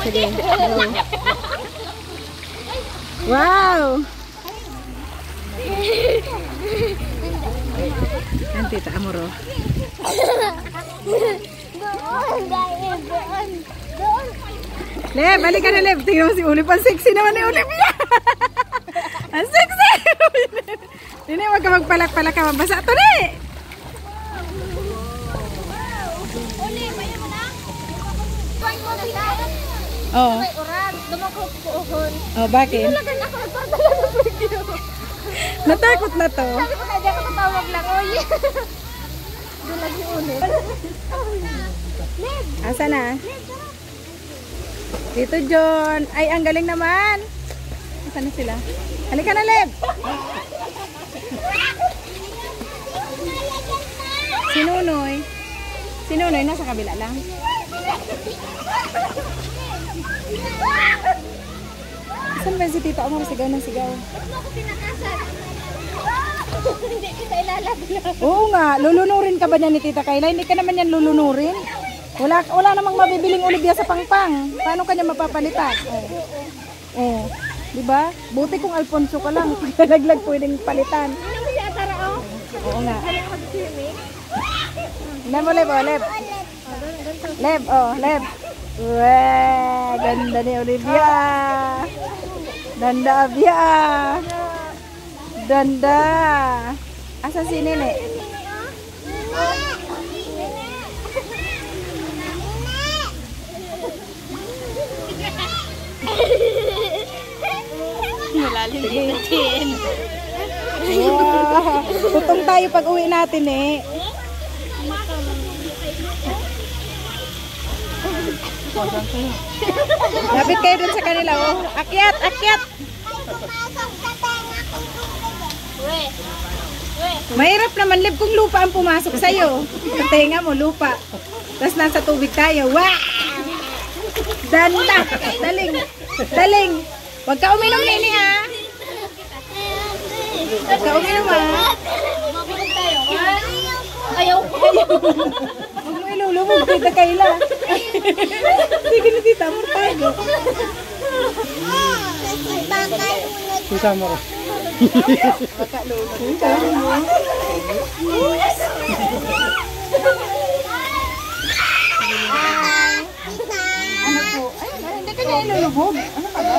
sige. Oh. Wow! Ang tita Amoro. Leb, balik ka na Leb. Tingnan mo si Ulip. Ang sexy naman ni Ulip niya. Ang sexy! Hindi, wag ka magpalak-palak ka. Mabasa ito na eh. Oh. Oh, bakit? Natakot na to. Sabi ko na dyan ako tatawag lang. Oy. Doon lagi ulit. Asa na? Dito John. Ay, ang galing naman. Asa na sila? Halika na, Leb. Sinunoy. Sinunoy, nasa kabila lang. Saan ba si Tito Amor? Sigaw ng sigaw. Ba't mo ako pinakasan? Hindi kita ilalaglag. Oo nga, lulunurin ka ba niya ni Tita Kayla? Hindi ka naman yan lulunurin. Wala namang mabibiling olivia sa pangpang. Paano kanya mapapalitan? Oh. Di ba? Buti kung Alfonso ka lang, nalaglag pwedeng palitan. Ano mo siya tara oh? Oo nga. Ano ako sa swimming? Leb, oh, Leb, oh, Leb. Leb, oh, Leb. Weh, ganda ni Olivia. Danda Abia. Danda. Asa si Nene? Malalim din natin. Wow. Tutong tayo pag uwi natin eh. Lapit kayo dun sa kanila oh. Akyat, akyat. Mahirap naman Lib kung lupa ang pumasok sa'yo. Tenga mo lupa. Tapos nasa tubig tayo. Wow! Danda! Daling! Daling! Huwag ka uminom nini ha! Huwag ka uminom ha! Mabigod tayo. Ayaw ko. Huwag mo ilulubog, Tita Kayla. Sige na Tita, mortago. Isama ko. Baka lulubog. Ano po? Ay, hindi ka niya ilulubog. Ano ka ba?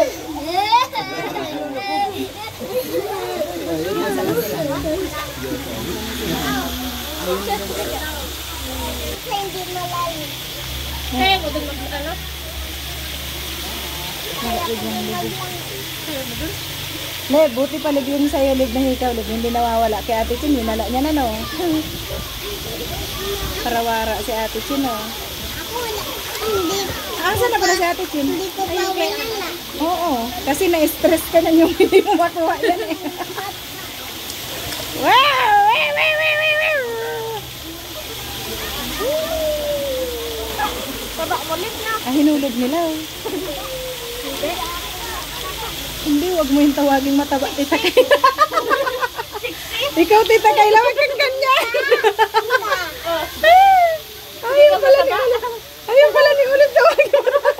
Hindi malalim. Kaya mo doon mag-ano? Leb, buti palig yung sa'yo, Leb, na hikaw, Leb, hindi nawawala. Kay Ate Chin, hinala niya na, no? Parawara si Ate Chin, no? Ako wala. Hindi. Asan na pala si Ate Chin? Hindi ko pa wala. Oo, kasi na-stress ka na yung hindi mo makuha yan, eh. Wow! Baba mo ulit na. Ah, hinulog nila, oh. Hindi. Hindi, wag mo yung tawaging mataba, Tita Kayla. Ikaw, Tita Kayla, wag kang ganyan. Ayun pala ni Ulit tawagin mataba.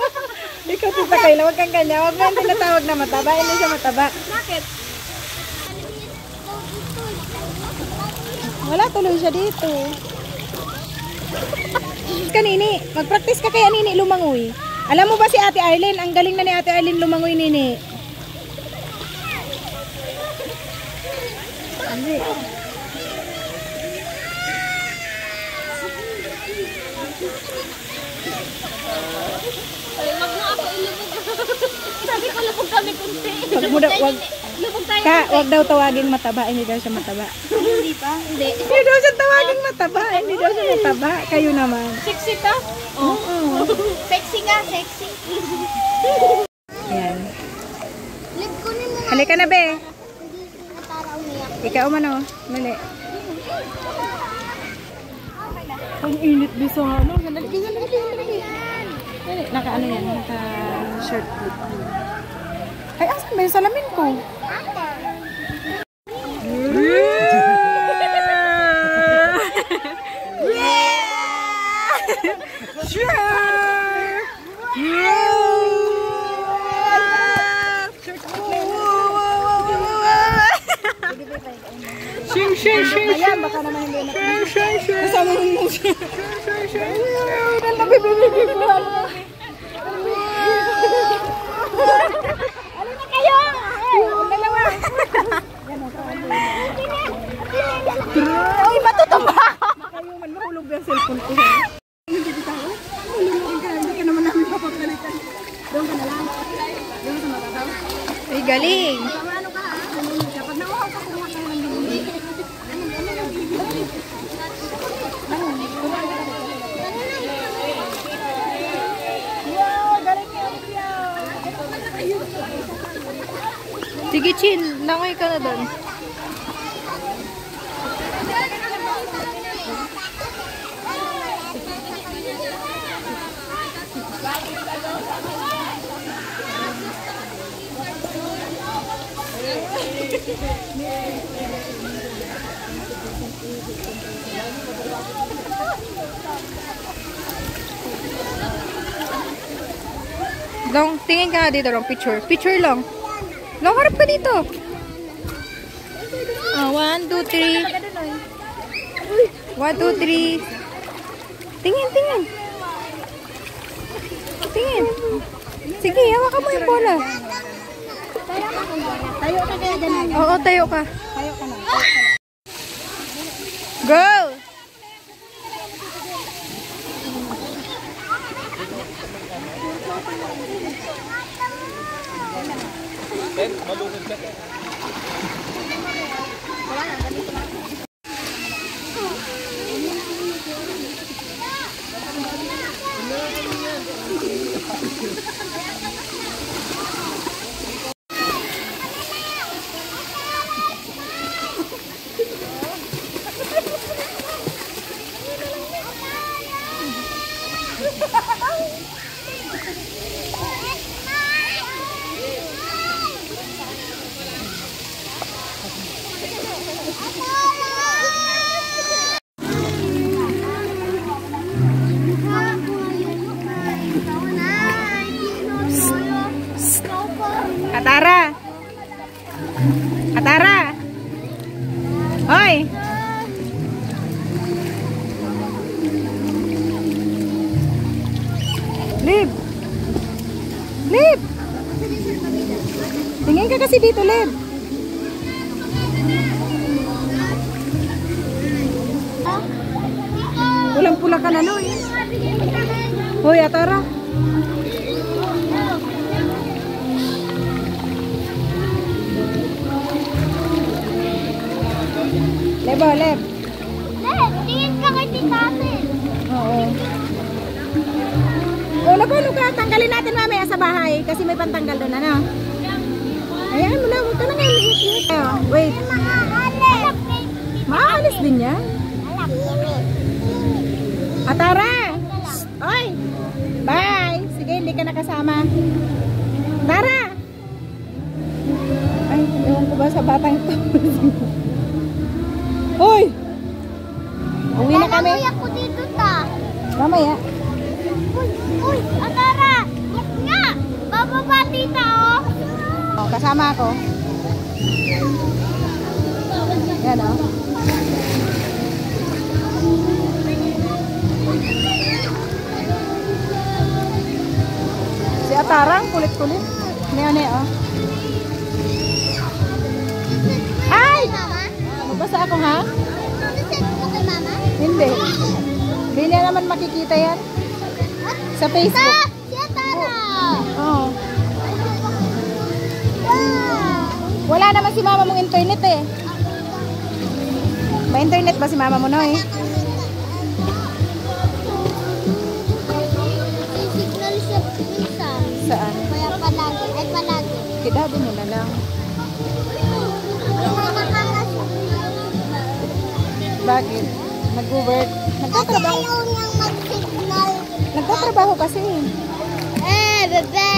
Ikaw, Tita Kayla, wag kang ganyan. Wag mo yung tinatawag na mataba, hindi siya mataba. Bakit? Wala, tuloy siya dito. Kanini, mag-practice ka kaya Nini lumangoy. Alam mo ba si Ate Arlene? Ang galing na ni Ate Arlene lumangoy, Nini. Hindi. Ay, wag mo ako ilubog. Sabi ko lubog kami kunti. Lubog tayo. Wag daw tawaging mataba, hindi daw siya mataba. Hindi pa? Hindi. Hindi daw siya tawaging mataba, hindi daw siya mataba. Kayo naman. Sexy ka? Oo. Sexy nga, sexy. Ayan. Lip ko na mga. Halika na, be. Hindi para umiyak. Ikaw umano. Mali. Ang init bisa nga, no? Sandali. Naka ano yan? Naka shirt. Ay, asan ba yung salamin ko? Sure! Shing, shing, shing, ayan, baka naman hindi na. Shing, shing, shing. Kasama mo siya. Shing, shing, shing. Ang nabibibibi ko. Ano na kayo? Yung dalawa. Ay, matutumba. Kayo man, mahulog yung cellphone ko. Hindi kita ko. Mahulog ka. Hindi ka naman namin papapalitan. Doon ka na lang. Doon ka sa matataw. Ay, galing. Ano ka ha? Kapag nauhaw ka, kumuha ka lang ng hindi. Sige, chill. Langoy ka na doon. Long, tingin ka nga dito lang. Picture. Picture lang. Long, harap ka dito. 1, 2, 3. 1, 2, 3. Tingin, tingin. Tingin. Sige, hawakan mo yung bola. Tayo ka kaya dyan. Oo, tayo ka. Tayo ka na. Go! Atara! Atara! Hoy! Liv! Liv! Tingin ka kasi dito, Liv. Pulang-pula ka na, Noy. Hoy, Atara! Lebo, Leb. Leb, tingin ka kay titatin. Oo. O, labo, ka. Tanggalin natin mamaya sa bahay kasi may pantanggal doon, ano? Ayan mo na, huwag ka na ngayon liit-liit. Wait. Maalis din yan. Atara! Oy! Bye! Sige, hindi ka nakasama. Tara! Ay, ewan ko ba sa batang ito? Hoy! Uwi na kami. Uy, ako dito ta. Mamaya. Uy, Atara! Yak nga! Bababa tita, oh! Oh, kasama ako. Yan, oh. Si Atarang, kulit-kulit. Nene, oh. Ay! Mama? Magbasa ako, ha? Nasend mo kay mama? Hindi. Hindi niya naman makikita yan. Sa Facebook. Si Atara! Oo. Wow! Wala naman si mama mong internet, eh. May internet ba si mama mo, no, eh? Signal siya minsan. Saan? Kaya palagi. Ay, palagi. Kidado mo na lang. Bakit? Nag-work? Kasi Nagtatrabaho. ayaw niyang mag-signal. Nagtatrabaho kasi. Bebe!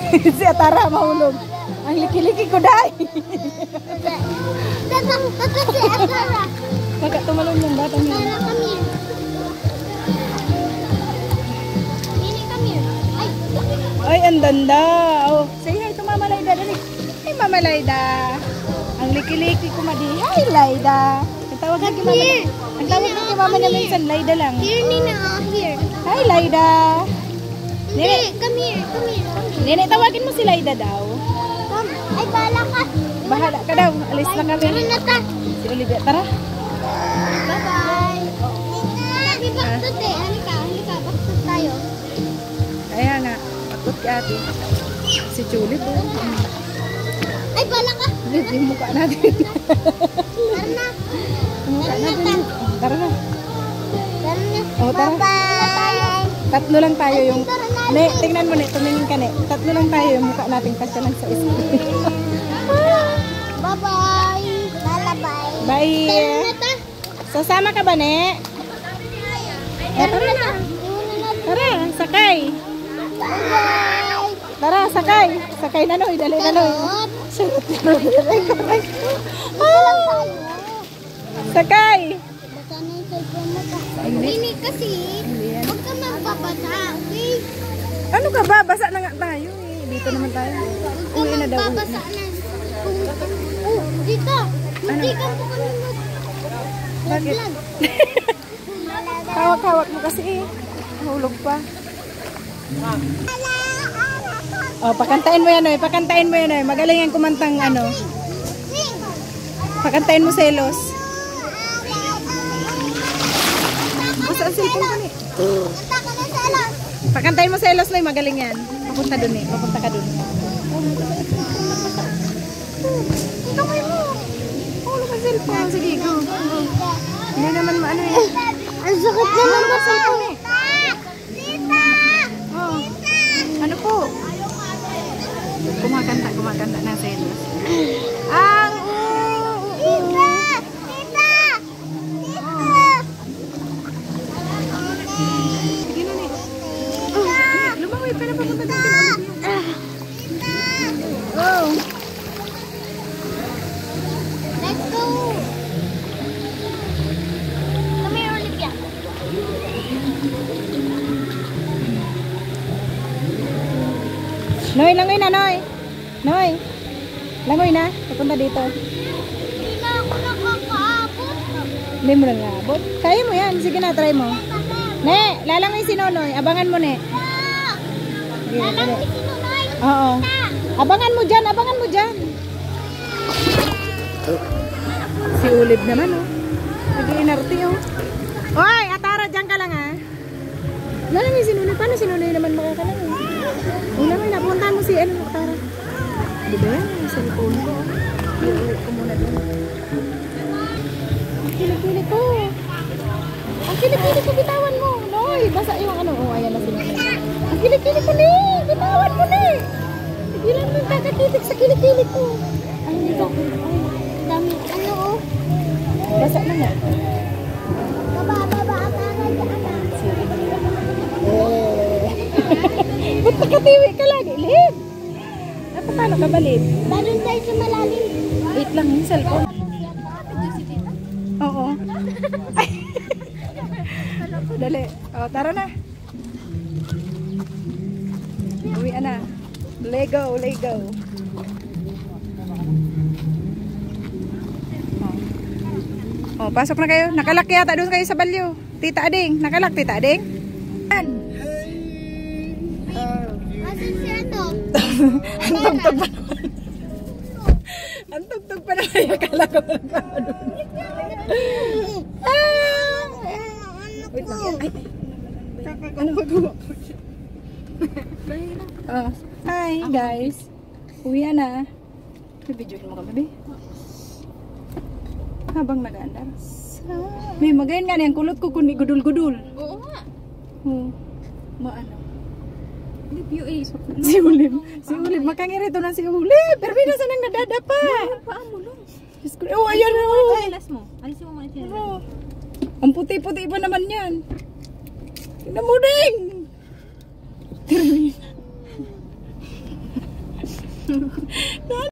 Si Atara mahulog. Ang liki-liki ko dahil. Tata si Atara. Baka tumalon yung batang yun. Atara, come here. Mini, come here. Ay! Ay, ang danda. Oh, say hi to Mama Layda. Dali. Hey, Mama Layda. Ang liki-liki ko madi. Hi, Laida. Ang tawag na kay mama. Ang tawag na kay mama niya minsan, Laida lang. Here, Nina. Here. Hi, Laida. Nene, come here. Come here. Nene, tawagin mo si Laida daw. Come. Ay, bala ka. Bahala ka daw. Alis na kami. Tara na ta. Si Olivia, tara. Bye-bye. Happy birthday. Halika, halika. Bakit tayo? Kaya nga, takot ka ate. Si Julie po. Ay, bala ka. Yung mukha natin. Tara na. Yung mukha natin. Tara na. Tara na. Oh, tara. Bye-bye. Tatlo lang tayo yung... Ne, tingnan mo ne, tumingin ka ne. Tatlo lang tayo yung mukha natin kasya lang sa isa. Bye-bye. Bye-bye. Bye! Tara na ta. Sasama ka ba ne? Tara na ta. Tara, sakay! Bye-bye. Tara, sakay! Sakay na noy, dali na noy. Sarot. Ah! Sakay! Baka na yung cellphone mo ka. Hindi kasi. Huwag ka magbabasa. Okay? Ano ka ba? Basa na nga tayo eh. Dito naman tayo. Huwag Uwi ka na daw. magbabasa na. Oh, dito. Hindi ka po kami Bakit? mag-vlog. Hawak-hawak mo kasi eh. Hulog pa. Oh, pakantayin mo yan oy. Pakantayin mo yan oy. Magaling ang kumantang ano. Pakantayin mo selos. Basta ang cellphone ko ni. Kanta ka na sa alam. Pakantayin mo selos noy. Magaling yan. Papunta dun eh. Papunta ka dun. Kamay mo. Hulog ang cellphone. Sige, go. Hindi naman maano eh. Ang sakit naman ba sa ito? Tita! Oh. Ano po? Kumakanta ng selos. Ang Tita! Tita! Tita! sige na ni. Lumawi pa na papunta dito. Oh. Let's go! Come here, Olivia. Noy, langoy na, Noy. Noy. Langoy na. Papunta dito. Hindi na ako nakakaabot. Hindi mo lang naabot. Kaya mo yan. Sige na, try mo. Ne, lalangoy si Nonoy. Abangan mo, ne. Sige, Lalang dali. si Sinunoy. Oo. Abangan mo dyan, abangan mo dyan. Si Ulib naman, oh. Nag-iinarte, oh. Oy, Atara, dyan ka lang, ah. Lalangoy si Nonoy. Paano si Nonoy naman makakalangoy? Lalangoy, napuntahan mo si Atara. Di ba yan? Yung cellphone ko. Iuwi ko muna doon. Ang kilikili ko. Ang kilikili ko, bitawan mo. Noy, basa yung ano. Oh, ayan na sila. Ang kilikili ko, ni. Bitawan mo, ni. Tigilan mo yung kakatitik sa kilikili ko. Ay, dito. Ay, Dami. Ano oh? basa na nga. Baba, Atara dyan. Ba't nakatiwi ka lagi? Lib. Paano ka ba, Lib? Meron tayo sa malalim. Wait lang yung cellphone. Oo. Ay. Dali. O, tara na. Uwi na. Lego, Lego. O, pasok na kayo. Nakalak yata doon kayo sa balyo. Tita Ading. Nakalak, Tita Ading. Yan. Asan si ano? Ang tugtog pa naman. Ang tugtog pa naman. Akala ko nagkaka doon. Wait lang. Ay. Ano magawa ko? Oh. Hi guys. Uwi na. Bibidyoin mo ka, baby. Habang nag-aandar. May magayin nga niyang kulot ko kundi gudul-gudul. Oo nga. Oh. Maano? Live UA. Si Ulib, makangirito na si Ulib. Pero binasa nang nadadapa. Paan mo lang. Oh, ayan na. Chinelas mo. Alisin mo muna chinelas. Oh. Ang puti-puti pa naman yan. Tingnan mo ding.